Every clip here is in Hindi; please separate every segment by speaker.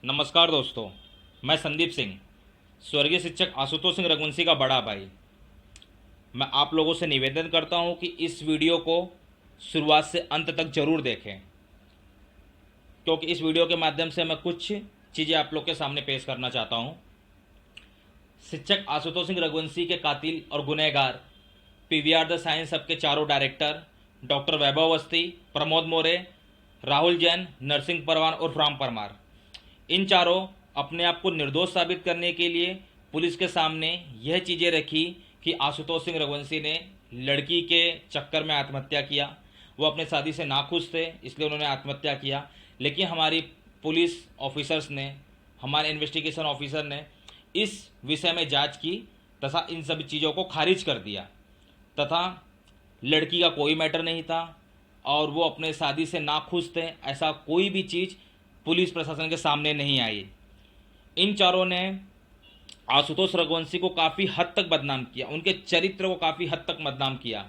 Speaker 1: नमस्कार दोस्तों, मैं संदीप सिंह, स्वर्गीय शिक्षक आशुतोष सिंह रघुवंशी का बड़ा भाई। मैं आप लोगों से निवेदन करता हूं कि इस वीडियो को शुरुआत से अंत तक जरूर देखें, क्योंकि इस वीडियो के माध्यम से मैं कुछ चीज़ें आप लोग के सामने पेश करना चाहता हूं। शिक्षक आशुतोष सिंह रघुवंशी के कातिल और गुनहगार पीवीआर द साइंस हब के चारों डायरेक्टर डॉक्टर वैभव अवस्थी, प्रमोद मोरे, राहुल जैन, नरसिंह परवान और राम परमार, इन चारों अपने आप को निर्दोष साबित करने के लिए पुलिस के सामने यह चीज़ें रखी कि आशुतोष सिंह रघुवंशी ने लड़की के चक्कर में आत्महत्या किया। वो अपने शादी से नाखुश थे, इसलिए उन्होंने आत्महत्या किया। लेकिन हमारी पुलिस ऑफिसर्स ने, हमारे इन्वेस्टिगेशन ऑफिसर ने इस विषय में जांच की तथा इन सभी चीज़ों को खारिज कर दिया तथा लड़की का कोई मैटर नहीं था और वो अपने शादी से नाखुश थे, ऐसा कोई भी चीज़ पुलिस प्रशासन के सामने नहीं आई। इन चारों ने आशुतोष रघुवंशी को काफ़ी हद तक बदनाम किया, उनके चरित्र को काफ़ी हद तक बदनाम किया।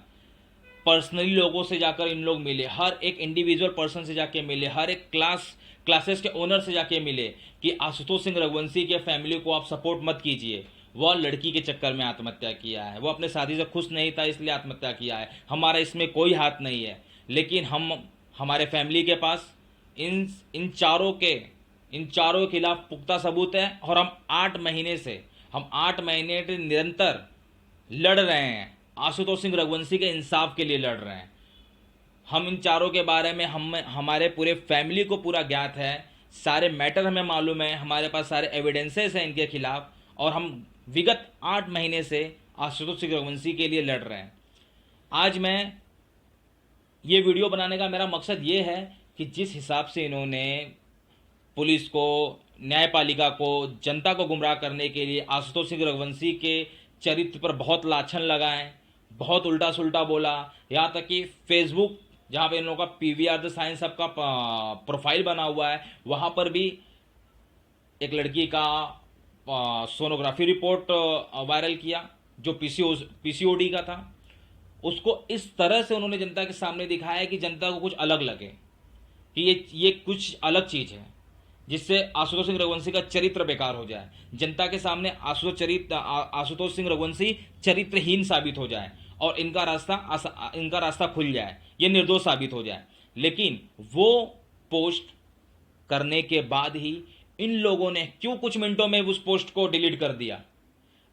Speaker 1: पर्सनली लोगों से जाकर इन लोग मिले, हर एक इंडिविजुअल पर्सन से जाके मिले, हर एक क्लासेस के ओनर से जाके मिले कि आशुतोष सिंह रघुवंशी के फैमिली को आप सपोर्ट मत कीजिए, वह लड़की के चक्कर में आत्महत्या किया है, वो अपने शादी से खुश नहीं था इसलिए आत्महत्या किया है, हमारा इसमें कोई हाथ नहीं है। लेकिन हमारे फैमिली के पास इन इन चारों के खिलाफ पुख्ता सबूत है और हम 8 महीने से निरंतर लड़ रहे हैं, आशुतोष सिंह रघुवंशी के इंसाफ के लिए लड़ रहे हैं। हम इन चारों के बारे में हमारे पूरे फैमिली को पूरा ज्ञात है, सारे मैटर हमें मालूम है, हमारे पास सारे एविडेंसेस हैं इनके खिलाफ और हम विगत 8 महीने से आशुतोष सिंह रघुवंशी के लिए लड़ रहे हैं। आज मैं ये वीडियो बनाने का मेरा मकसद ये है कि जिस हिसाब से इन्होंने पुलिस को, न्यायपालिका को, जनता को गुमराह करने के लिए आशुतोष सिंह रघुवंशी के चरित्र पर बहुत लाछन लगाए, बहुत उल्टा सुल्टा बोला, यहाँ तक कि फेसबुक जहाँ पे इन लोगों का पीवीआर द साइंस हब का प्रोफाइल बना हुआ है, वहाँ पर भी एक लड़की का सोनोग्राफी रिपोर्ट वायरल किया जो पीसीओडी का था। उसको इस तरह से उन्होंने जनता के सामने दिखाया कि जनता को कुछ अलग लगे कि ये कुछ अलग चीज़ है, जिससे आशुतोष सिंह रघुवंशी का चरित्र बेकार हो जाए, जनता के सामने आशुतोष सिंह रघुवंशी चरित्रहीन साबित हो जाए और इनका रास्ता खुल जाए, ये निर्दोष साबित हो जाए। लेकिन वो पोस्ट करने के बाद ही इन लोगों ने क्यों कुछ मिनटों में उस पोस्ट को डिलीट कर दिया?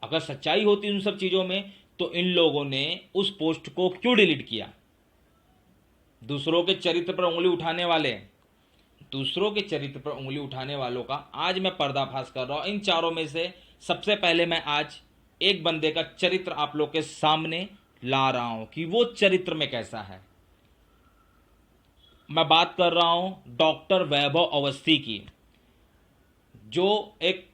Speaker 1: अगर सच्चाई होती उन सब चीज़ों में तो इन लोगों ने उस पोस्ट को क्यों डिलीट किया? दूसरों के चरित्र पर उंगली उठाने वालों का आज मैं पर्दाफाश कर रहा हूं। इन चारों में से सबसे पहले मैं आज एक बंदे का चरित्र आप लोग के सामने ला रहा हूं कि वो चरित्र में कैसा है। मैं बात कर रहा हूं डॉक्टर वैभव अवस्थी की, जो एक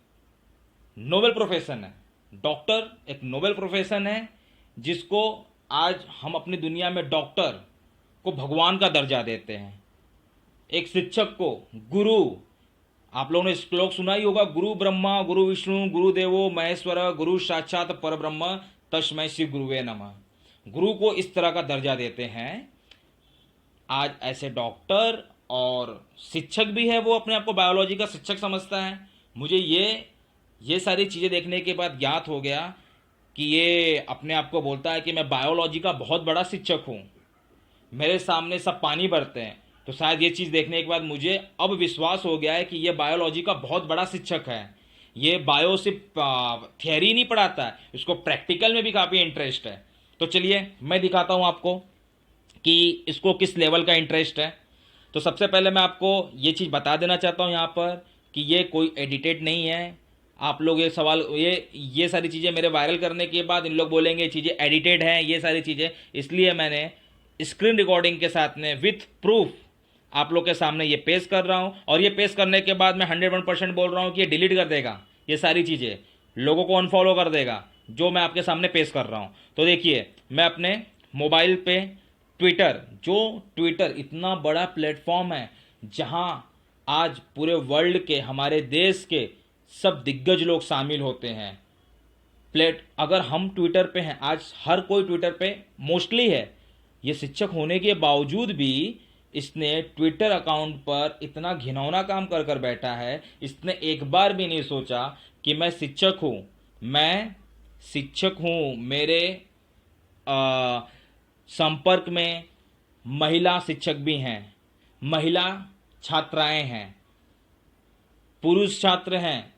Speaker 1: नोबेल प्रोफेशन है। डॉक्टर एक नोबेल प्रोफेशन है जिसको आज हम अपनी दुनिया में डॉक्टर को भगवान का दर्जा देते हैं। एक शिक्षक को गुरु, आप लोगों ने श्लोक सुना ही होगा, गुरु ब्रह्मा गुरु विष्णु गुरु देवो महेश्वर गुरु साक्षात परब्रह्म तस्मै श्री गुरुवे नमः। गुरु को इस तरह का दर्जा देते हैं। आज ऐसे डॉक्टर और शिक्षक भी है, वो अपने आप को बायोलॉजी का शिक्षक समझता है। मुझे ये सारी चीज़ें देखने के बाद ज्ञात हो गया कि ये अपने आप को बोलता है कि मैं बायोलॉजी का बहुत बड़ा शिक्षक हूँ, मेरे सामने सब पानी भरते हैं। तो शायद ये चीज़ देखने के बाद मुझे अब विश्वास हो गया है कि ये बायोलॉजी का बहुत बड़ा शिक्षक है। ये बायो सिर्फ थियरी नहीं पढ़ाता है, इसको प्रैक्टिकल में भी काफ़ी इंटरेस्ट है। तो चलिए मैं दिखाता हूँ आपको कि इसको किस लेवल का इंटरेस्ट है। तो सबसे पहले मैं आपको ये चीज़ बता देना चाहता हूँ यहाँ पर कि ये कोई एडिटेड नहीं है। आप लोग ये सारी चीज़ें मेरे वायरल करने के बाद इन लोग बोलेंगे चीज़ें एडिटेड हैं, ये सारी चीज़ें, इसलिए मैंने स्क्रीन रिकॉर्डिंग के साथ में विथ प्रूफ आप लोग के सामने ये पेश कर रहा हूँ। और ये पेश करने के बाद मैं 101% बोल रहा हूँ कि ये डिलीट कर देगा, ये सारी चीज़ें लोगों को अनफॉलो कर देगा जो मैं आपके सामने पेश कर रहा हूँ। तो देखिए, मैं अपने मोबाइल पे ट्विटर इतना बड़ा प्लेटफॉर्म है जहाँ आज पूरे वर्ल्ड के, हमारे देश के सब दिग्गज लोग शामिल होते हैं। अगर हम ट्विटर पे हैं, आज हर कोई ट्विटर पे मोस्टली है। ये शिक्षक होने के बावजूद भी इसने ट्विटर अकाउंट पर इतना घिनौना काम कर कर बैठा है। इसने एक बार भी नहीं सोचा कि मैं शिक्षक हूँ, मैं शिक्षक हूँ, मेरे आ, संपर्क में महिला शिक्षक भी हैं, महिला छात्राएं हैं, पुरुष छात्र हैं,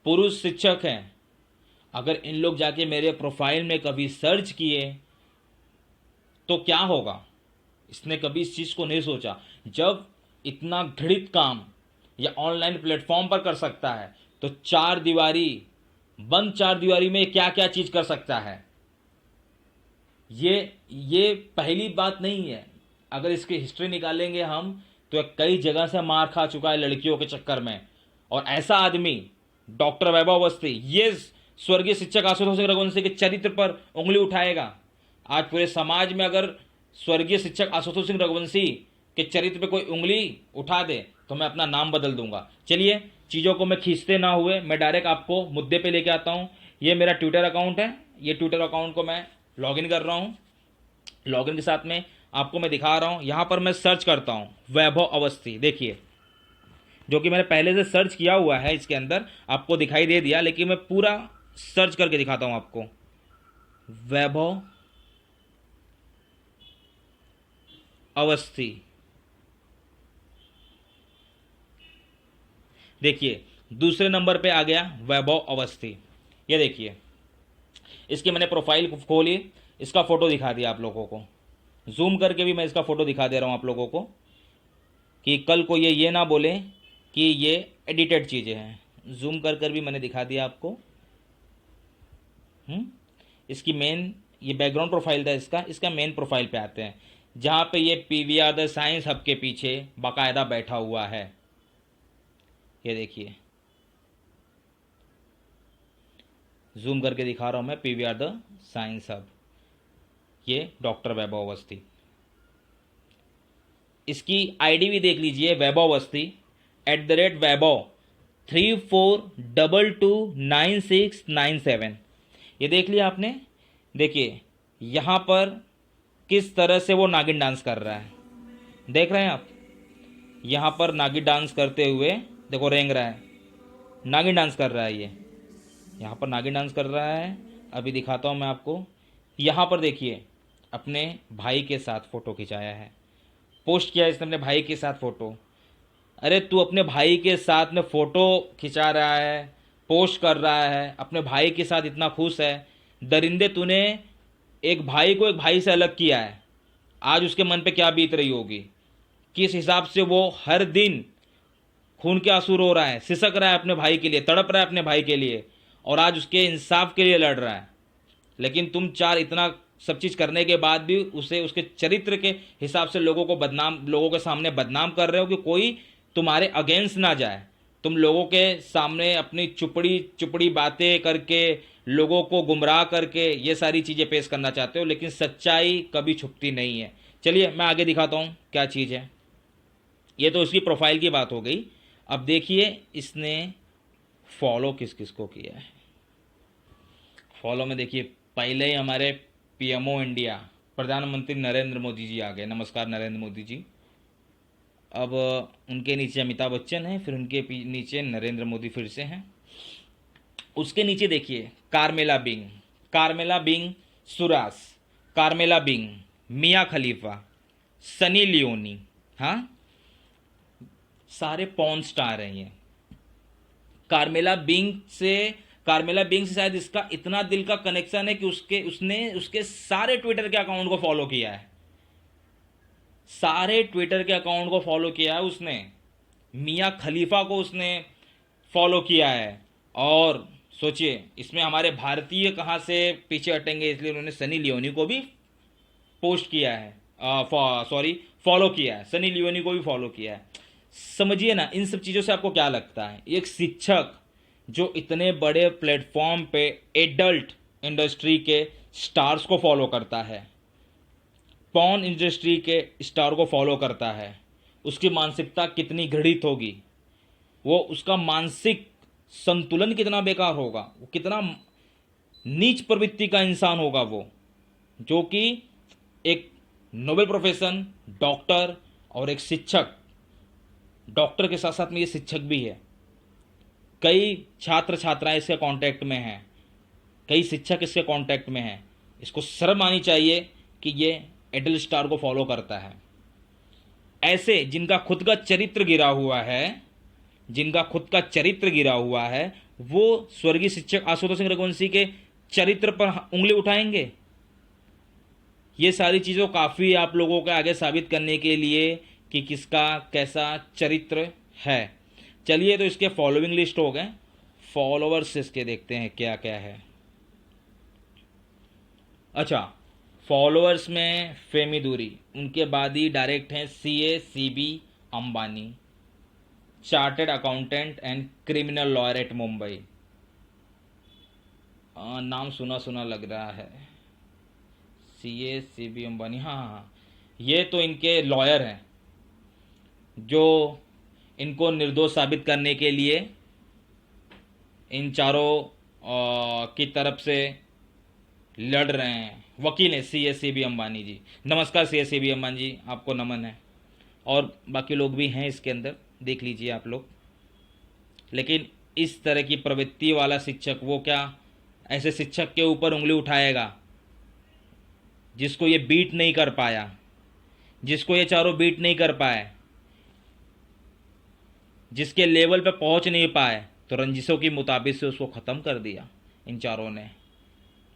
Speaker 1: पुरुष शिक्षक हैं। अगर इन लोग जाके मेरे प्रोफाइल में कभी सर्च किए तो क्या होगा? इसने कभी इस चीज़ को नहीं सोचा। जब इतना घृणित काम या ऑनलाइन प्लेटफॉर्म पर कर सकता है तो चार दीवारी, बंद चार दीवारी में क्या क्या चीज़ कर सकता है। ये पहली बात नहीं है। अगर इसकी हिस्ट्री निकालेंगे हम तो कई जगह से मार खा चुका है लड़कियों के चक्कर में। और ऐसा आदमी डॉक्टर वैभव अवस्थी ये स्वर्गीय शिक्षक आशुतोष सिंह रघुवंशी के चरित्र पर उंगली उठाएगा। आज पूरे समाज में अगर स्वर्गीय शिक्षक आशुतोष सिंह रघुवंशी के चरित्र पे कोई उंगली उठा दे तो मैं अपना नाम बदल दूंगा। चलिए, चीज़ों को मैं खींचते ना हुए मैं डायरेक्ट आपको मुद्दे पे लेके आता हूँ। ये मेरा ट्विटर अकाउंट है। ये ट्विटर अकाउंट को मैं लॉगिन कर रहा हूँ। लॉगिन के साथ में आपको मैं दिखा रहा हूँ। यहाँ पर मैं सर्च करता हूँ वैभव अवस्थी। देखिए, जो कि मैंने पहले से सर्च किया हुआ है, इसके अंदर आपको दिखाई दे दिया, लेकिन मैं पूरा सर्च करके दिखाता हूँ आपको। वैभव अवस्थी, देखिए दूसरे नंबर पे आ गया वैभव अवस्थी। ये देखिए, इसकी मैंने प्रोफाइल खोली, इसका फोटो दिखा दिया आप लोगों को। जूम करके भी मैं इसका फोटो दिखा दे रहा हूं आप लोगों को कि कल को ये ना बोले कि ये एडिटेड चीज़ें हैं। जूम कर भी मैंने दिखा दिया आपको। इसकी मेन, ये बैकग्राउंड प्रोफाइल था इसका मेन प्रोफाइल पे आते हैं, जहाँ पे ये पीवीआर द साइंस हब के पीछे बाकायदा बैठा हुआ है। ये देखिए, जूम करके दिखा रहा हूँ मैं, पीवीआर द साइंस हब, ये डॉक्टर वैभव अवस्थी। इसकी आईडी भी देख लीजिए, वैभव अवस्थी @वैभव 34229697। ये देख लिया आपने। देखिए यहाँ पर किस तरह से वो नागिन डांस कर रहा है, देख रहे हैं आप। यहाँ पर नागिन डांस करते हुए देखो रेंग रहा है, नागिन डांस कर रहा है ये, यहाँ पर नागिन डांस कर रहा है। अभी दिखाता हूँ मैं आपको। यहाँ पर देखिए, अपने भाई के साथ फ़ोटो खिंचाया है, पोस्ट किया इसने अपने भाई के साथ फ़ोटो। अरे तू अपने भाई के साथ में फ़ोटो खिंचा रहा है, पोस्ट कर रहा है, अपने भाई के साथ इतना खुश है। दरिंदे, तूने एक भाई को एक भाई से अलग किया है। आज उसके मन पे क्या बीत रही होगी, किस हिसाब से वो हर दिन खून के आंसू रो रहा है, सिसक रहा है अपने भाई के लिए, तड़प रहा है अपने भाई के लिए, और आज उसके इंसाफ के लिए लड़ रहा है। लेकिन तुम चार इतना सब चीज़ करने के बाद भी उसे उसके चरित्र के हिसाब से लोगों के सामने बदनाम कर रहे हो कि कोई तुम्हारे अगेंस्ट ना जाए। तुम लोगों के सामने अपनी चुपड़ी बातें करके, लोगों को गुमराह करके ये सारी चीज़ें पेश करना चाहते हो, लेकिन सच्चाई कभी छुपती नहीं है। चलिए मैं आगे दिखाता हूँ क्या चीज़ है। ये तो उसकी प्रोफाइल की बात हो गई। अब देखिए इसने फॉलो किस किस को किया है। फॉलो में देखिए, पहले ही हमारे पीएमओ इंडिया प्रधानमंत्री नरेंद्र मोदी जी आ गए। नमस्कार नरेंद्र मोदी जी। अब उनके नीचे अमिताभ बच्चन हैं, फिर उनके नीचे नरेंद्र मोदी फिर से हैं। उसके नीचे देखिए कार्मेला बिंग सुरास, कार्मेला बिंग, मिया खलीफा, सनी लियोनी, हाँ सारे पॉर्न स्टार हैं ये। कार्मेला बिंग से शायद इसका इतना दिल का कनेक्शन है कि उसने उसके सारे ट्विटर के अकाउंट को फॉलो किया है, सारे ट्विटर के अकाउंट को फॉलो किया है उसने। मिया खलीफा को उसने फॉलो किया है। और सोचिए, इसमें हमारे भारतीय कहाँ से पीछे हटेंगे, इसलिए उन्होंने सनी लियोनी को भी पोस्ट किया है, फॉलो किया है। सनी लियोनी को भी फॉलो किया है। समझिए ना, इन सब चीज़ों से आपको क्या लगता है? एक शिक्षक जो इतने बड़े प्लेटफॉर्म पे एडल्ट इंडस्ट्री के स्टार्स को फॉलो करता है, पॉर्न इंडस्ट्री के स्टार को फॉलो करता है, उसकी मानसिकता कितनी घृणित होगी, वो उसका मानसिक संतुलन कितना बेकार होगा, वो कितना नीच प्रवृत्ति का इंसान होगा वो, जो कि एक नोबेल प्रोफेशन, डॉक्टर, और एक शिक्षक, डॉक्टर के साथ साथ में ये शिक्षक भी है। कई छात्र छात्राएं इसके कांटेक्ट में हैं, कई शिक्षक इसके कांटेक्ट में हैं। इसको शर्म आनी चाहिए कि ये एडल स्टार को फॉलो करता है। ऐसे जिनका खुद का चरित्र गिरा हुआ है, जिनका खुद का चरित्र गिरा हुआ है, वो स्वर्गीय शिक्षक आशुतोष सिंह रघुवंशी के चरित्र पर उंगली उठाएंगे। ये सारी चीज़ों काफ़ी आप लोगों के आगे साबित करने के लिए कि किसका कैसा चरित्र है। चलिए, तो इसके फॉलोइंग लिस्ट हो गए, फॉलोअर्स इसके देखते हैं क्या क्या है। अच्छा, फॉलोअर्स में फेमी दूरी, उनके बाद ही डायरेक्ट हैं CA CB Ambani, chartered accountant and criminal lawyer eight Mumbai. नाम सुना सुना लग रहा है, CA CB अंबानी। हाँ हाँ हाँ, ये तो इनके लॉयर हैं जो इनको निर्दोष साबित करने के लिए इन चारों की तरफ से लड़ रहे हैं, वकील हैं CA CB अंबानी जी। नमस्कार CA CB अंबानी जी, आपको नमन है। और बाकी लोग भी हैं इसके अंदर, देख लीजिए आप लोग। लेकिन इस तरह की प्रवृत्ति वाला शिक्षक, वो क्या ऐसे शिक्षक के ऊपर उंगली उठाएगा जिसको ये बीट नहीं कर पाया, जिसको ये चारों बीट नहीं कर पाए, जिसके लेवल पे पहुंच नहीं पाए, तो रंजिशों की मुताबिक से उसको ख़त्म कर दिया इन चारों ने।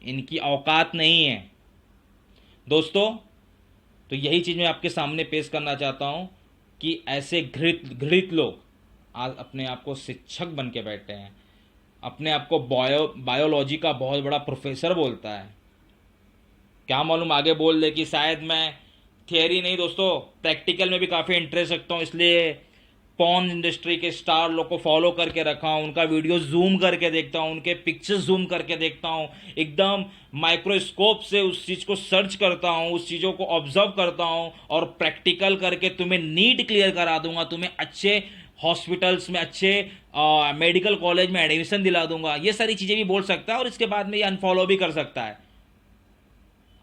Speaker 1: इनकी औकात नहीं है दोस्तों। तो यही चीज़ मैं आपके सामने पेश करना चाहता हूँ कि ऐसे घृणित लोग आज अपने आप को शिक्षक बन के बैठे हैं, अपने आप को बायोलॉजी का बहुत बड़ा प्रोफेसर बोलता है। क्या मालूम आगे बोल दे कि शायद मैं थियरी नहीं दोस्तों, प्रैक्टिकल में भी काफ़ी इंटरेस्ट रखता हूँ, इसलिए पॉर्न इंडस्ट्री के स्टार लोग को फॉलो करके रखा हूँ, उनका वीडियो जूम करके देखता हूँ, उनके पिक्चर्स जूम करके देखता हूँ, एकदम माइक्रोस्कोप से उस चीज़ को सर्च करता हूँ, उस चीज़ों को ऑब्जर्व करता हूँ और प्रैक्टिकल करके तुम्हें नीट क्लियर करा दूंगा, तुम्हें अच्छे हॉस्पिटल्स में, अच्छे मेडिकल कॉलेज में एडमिशन दिला दूंगा। ये सारी चीज़ें भी बोल सकता है और इसके बाद में ये अनफॉलो भी कर सकता है।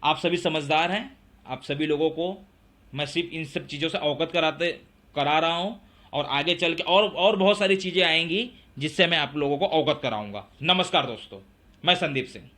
Speaker 1: आप सभी समझदार हैं, आप सभी लोगों को मैं सिर्फ इन सब चीज़ों से अवगत करा रहा हूँ और आगे चल के और बहुत सारी चीज़ें आएंगी जिससे मैं आप लोगों को अवगत कराऊंगा। नमस्कार दोस्तों, मैं संदीप सिंह।